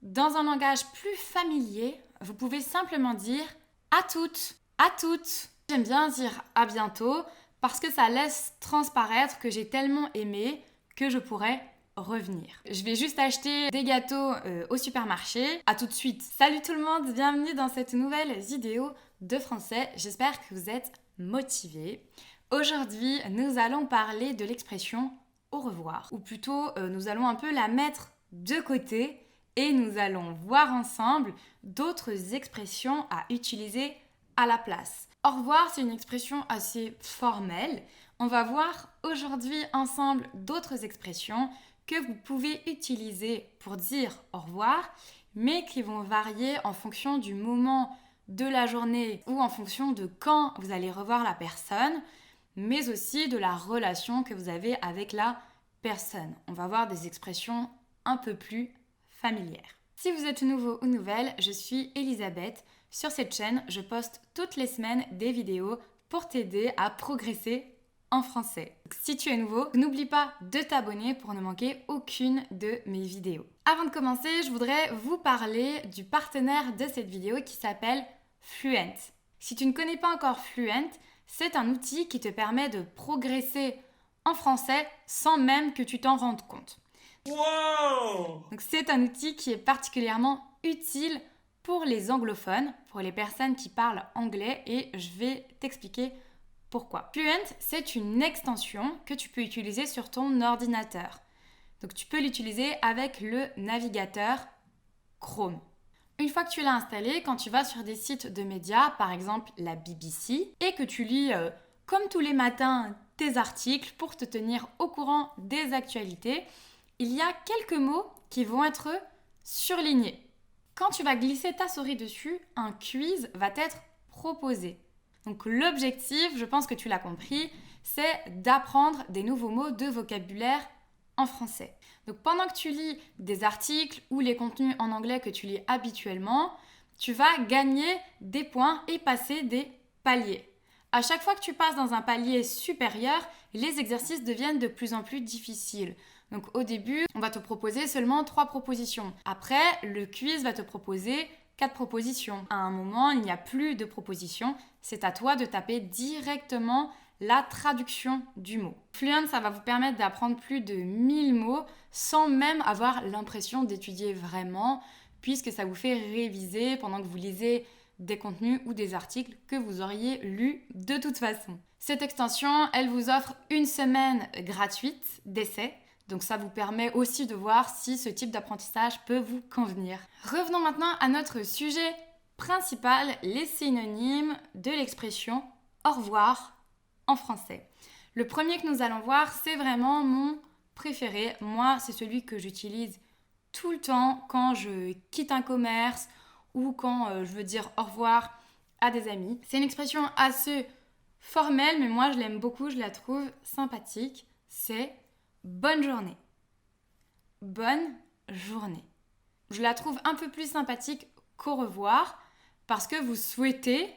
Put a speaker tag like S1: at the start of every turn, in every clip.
S1: Dans un langage plus familier, vous pouvez simplement dire à toutes, à toutes. J'aime bien dire à bientôt parce que ça laisse transparaître que j'ai tellement aimé que je pourrais revenir. Je vais juste acheter des gâteaux au supermarché. À tout de suite. Salut tout le monde, bienvenue dans cette nouvelle vidéo de français. J'espère que vous êtes motivés. Aujourd'hui, nous allons parler de l'expression au revoir. Ou plutôt, nous allons un peu la mettre de côté et nous allons voir ensemble d'autres expressions à utiliser à la place. Au revoir, c'est une expression assez formelle. On va voir aujourd'hui ensemble d'autres expressions que vous pouvez utiliser pour dire au revoir, mais qui vont varier en fonction du moment de la journée ou en fonction de quand vous allez revoir la personne, mais aussi de la relation que vous avez avec la personne. On va voir des expressions un peu plus familières. Si vous êtes nouveau ou nouvelle, je suis Elisabeth. Sur cette chaîne, je poste toutes les semaines des vidéos pour t'aider à progresser en français. Donc, si tu es nouveau, n'oublie pas de t'abonner pour ne manquer aucune de mes vidéos. Avant de commencer, je voudrais vous parler du partenaire de cette vidéo qui s'appelle Fluent. Si tu ne connais pas encore Fluent, c'est un outil qui te permet de progresser en français sans même que tu t'en rendes compte. Wow! Donc, c'est un outil qui est particulièrement utile pour les anglophones, pour les personnes qui parlent anglais, et je vais t'expliquer pourquoi. Fluent, c'est une extension que tu peux utiliser sur ton ordinateur. Donc tu peux l'utiliser avec le navigateur Chrome. Une fois que tu l'as installé, quand tu vas sur des sites de médias, par exemple la BBC, et que tu lis comme tous les matins tes articles pour te tenir au courant des actualités, il y a quelques mots qui vont être surlignés. Quand tu vas glisser ta souris dessus, un quiz va t'être proposé. Donc l'objectif, je pense que tu l'as compris, c'est d'apprendre des nouveaux mots de vocabulaire en français. Donc pendant que tu lis des articles ou les contenus en anglais que tu lis habituellement, tu vas gagner des points et passer des paliers. À chaque fois que tu passes dans un palier supérieur, les exercices deviennent de plus en plus difficiles. Donc au début, on va te proposer seulement 3 propositions. Après, le quiz va te proposer 4 propositions. À un moment, il n'y a plus de propositions. C'est à toi de taper directement la traduction du mot. Fluent, ça va vous permettre d'apprendre plus de 1000 mots sans même avoir l'impression d'étudier vraiment, puisque ça vous fait réviser pendant que vous lisez des contenus ou des articles que vous auriez lus de toute façon. Cette extension, elle vous offre une semaine gratuite d'essai. Donc ça vous permet aussi de voir si ce type d'apprentissage peut vous convenir. Revenons maintenant à notre sujet principal, les synonymes de l'expression au revoir en français. Le premier que nous allons voir, c'est vraiment mon préféré. Moi, c'est celui que j'utilise tout le temps quand je quitte un commerce ou quand je veux dire au revoir à des amis. C'est une expression assez formelle, mais moi je l'aime beaucoup, je la trouve sympathique. C'est bonne journée. Bonne journée. Je la trouve un peu plus sympathique qu'au revoir parce que vous souhaitez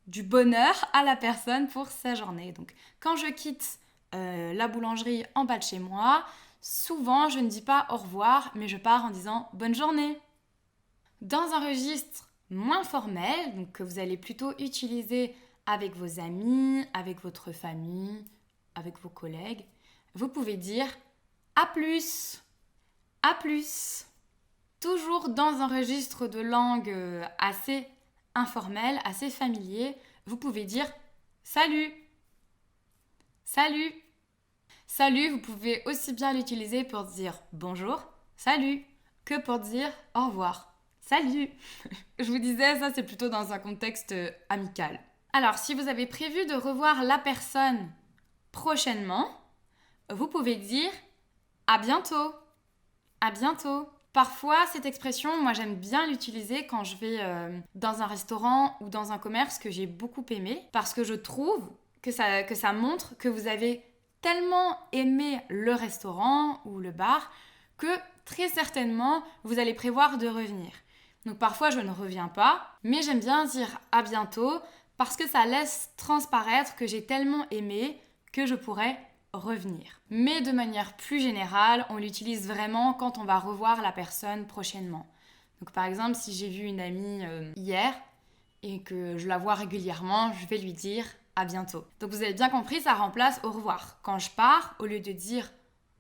S1: du bonheur à la personne pour sa journée. Donc, quand je quitte la boulangerie en bas de chez moi, souvent je ne dis pas au revoir, mais je pars en disant bonne journée. Dans un registre moins formel, donc que vous allez plutôt utiliser avec vos amis, avec votre famille, avec vos collègues, vous pouvez dire à plus, à plus. Toujours dans un registre de langue assez informel, assez familier, vous pouvez dire salut, salut. Salut, vous pouvez aussi bien l'utiliser pour dire bonjour, salut, que pour dire au revoir, salut. Je vous disais, ça c'est plutôt dans un contexte amical. Alors, si vous avez prévu de revoir la personne prochainement, vous pouvez dire à bientôt, à bientôt. Parfois, cette expression, moi j'aime bien l'utiliser quand je vais dans un restaurant ou dans un commerce que j'ai beaucoup aimé, parce que je trouve que ça montre que vous avez tellement aimé le restaurant ou le bar que très certainement vous allez prévoir de revenir. Donc parfois je ne reviens pas, mais j'aime bien dire à bientôt parce que ça laisse transparaître que j'ai tellement aimé que je pourrais revenir. Mais de manière plus générale, on l'utilise vraiment quand on va revoir la personne prochainement. Donc par exemple, si j'ai vu une amie hier et que je la vois régulièrement, je vais lui dire à bientôt. Donc vous avez bien compris, ça remplace au revoir. Quand je pars, au lieu de dire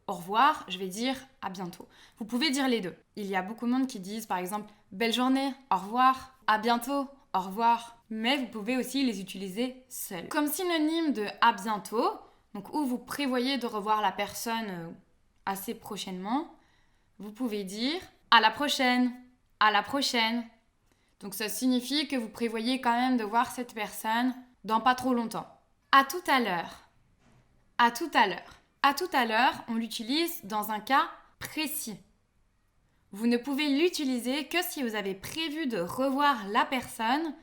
S1: au revoir, je vais dire à bientôt. Vous pouvez dire les deux. Il y a beaucoup de monde qui disent par exemple belle journée, au revoir, à bientôt, au revoir. Mais vous pouvez aussi les utiliser seuls. Comme synonyme de à bientôt, donc où vous prévoyez de revoir la personne assez prochainement, vous pouvez dire à la prochaine, à la prochaine. Donc ça signifie que vous prévoyez quand même de voir cette personne dans pas trop longtemps. À tout à l'heure. À tout à l'heure. À tout à l'heure, on l'utilise dans un cas précis. Vous ne pouvez l'utiliser que si vous avez prévu de revoir la personne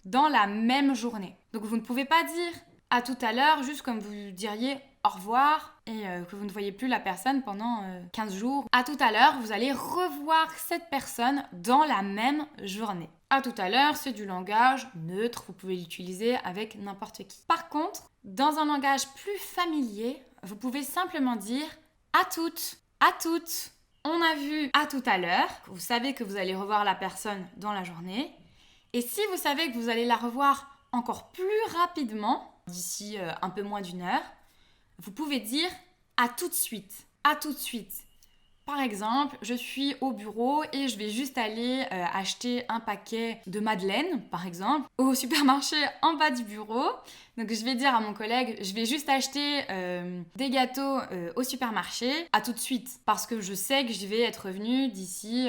S1: dans la même journée. Donc vous ne pouvez pas dire à tout à l'heure, juste comme vous diriez au revoir et que vous ne voyez plus la personne pendant 15 jours. À tout à l'heure, vous allez revoir cette personne dans la même journée. À tout à l'heure, c'est du langage neutre, vous pouvez l'utiliser avec n'importe qui. Par contre, dans un langage plus familier, vous pouvez simplement dire à toutes, à toutes. On a vu à tout à l'heure, vous savez que vous allez revoir la personne dans la journée. Et si vous savez que vous allez la revoir encore plus rapidement, d'ici un peu moins d'une heure, vous pouvez dire à tout de suite, à tout de suite. Par exemple, je suis au bureau et je vais juste aller acheter un paquet de madeleines, par exemple, au supermarché en bas du bureau. Donc je vais dire à mon collègue, je vais juste acheter des gâteaux au supermarché, à tout de suite, parce que je sais que je vais être revenue d'ici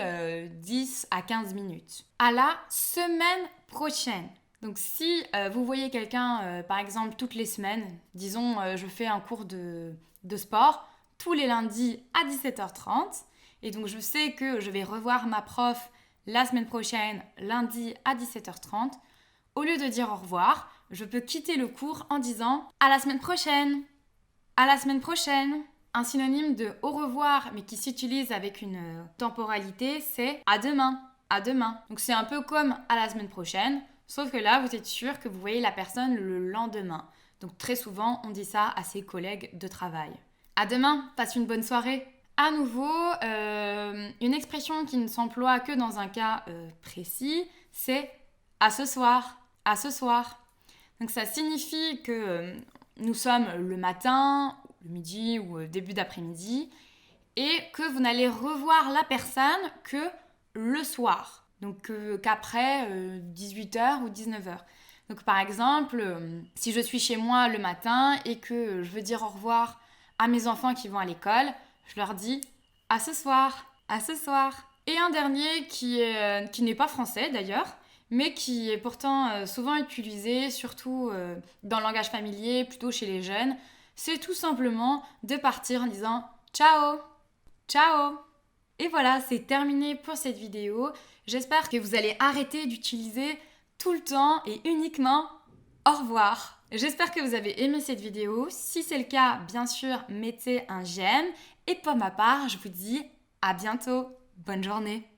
S1: 10 à 15 minutes. À la semaine prochaine. Donc si vous voyez quelqu'un, par exemple, toutes les semaines, disons je fais un cours de sport, tous les lundis à 17h30. Et donc, je sais que je vais revoir ma prof la semaine prochaine, lundi à 17h30. Au lieu de dire au revoir, je peux quitter le cours en disant à la semaine prochaine. À la semaine prochaine. Un synonyme de au revoir, mais qui s'utilise avec une temporalité, c'est à demain. À demain. Donc, c'est un peu comme à la semaine prochaine, sauf que là, vous êtes sûr que vous voyez la personne le lendemain. Donc, très souvent, on dit ça à ses collègues de travail. À demain, passe une bonne soirée. À nouveau, une expression qui ne s'emploie que dans un cas précis, c'est à ce soir. À ce soir. Donc ça signifie que nous sommes le matin, le midi ou début d'après-midi et que vous n'allez revoir la personne que le soir. Donc qu'après 18h ou 19h. Donc par exemple, si je suis chez moi le matin et que je veux dire au revoir à mes enfants qui vont à l'école, je leur dis à ce soir, à ce soir. Et un dernier qui n'est pas français d'ailleurs, mais qui est pourtant souvent utilisé, surtout dans le langage familier, plutôt chez les jeunes, c'est tout simplement de partir en disant ciao, ciao. Et voilà, c'est terminé pour cette vidéo. J'espère que vous allez arrêter d'utiliser tout le temps et uniquement au revoir. J'espère que vous avez aimé cette vidéo. Si c'est le cas, bien sûr, mettez un j'aime. Et pour ma part, je vous dis à bientôt. Bonne journée.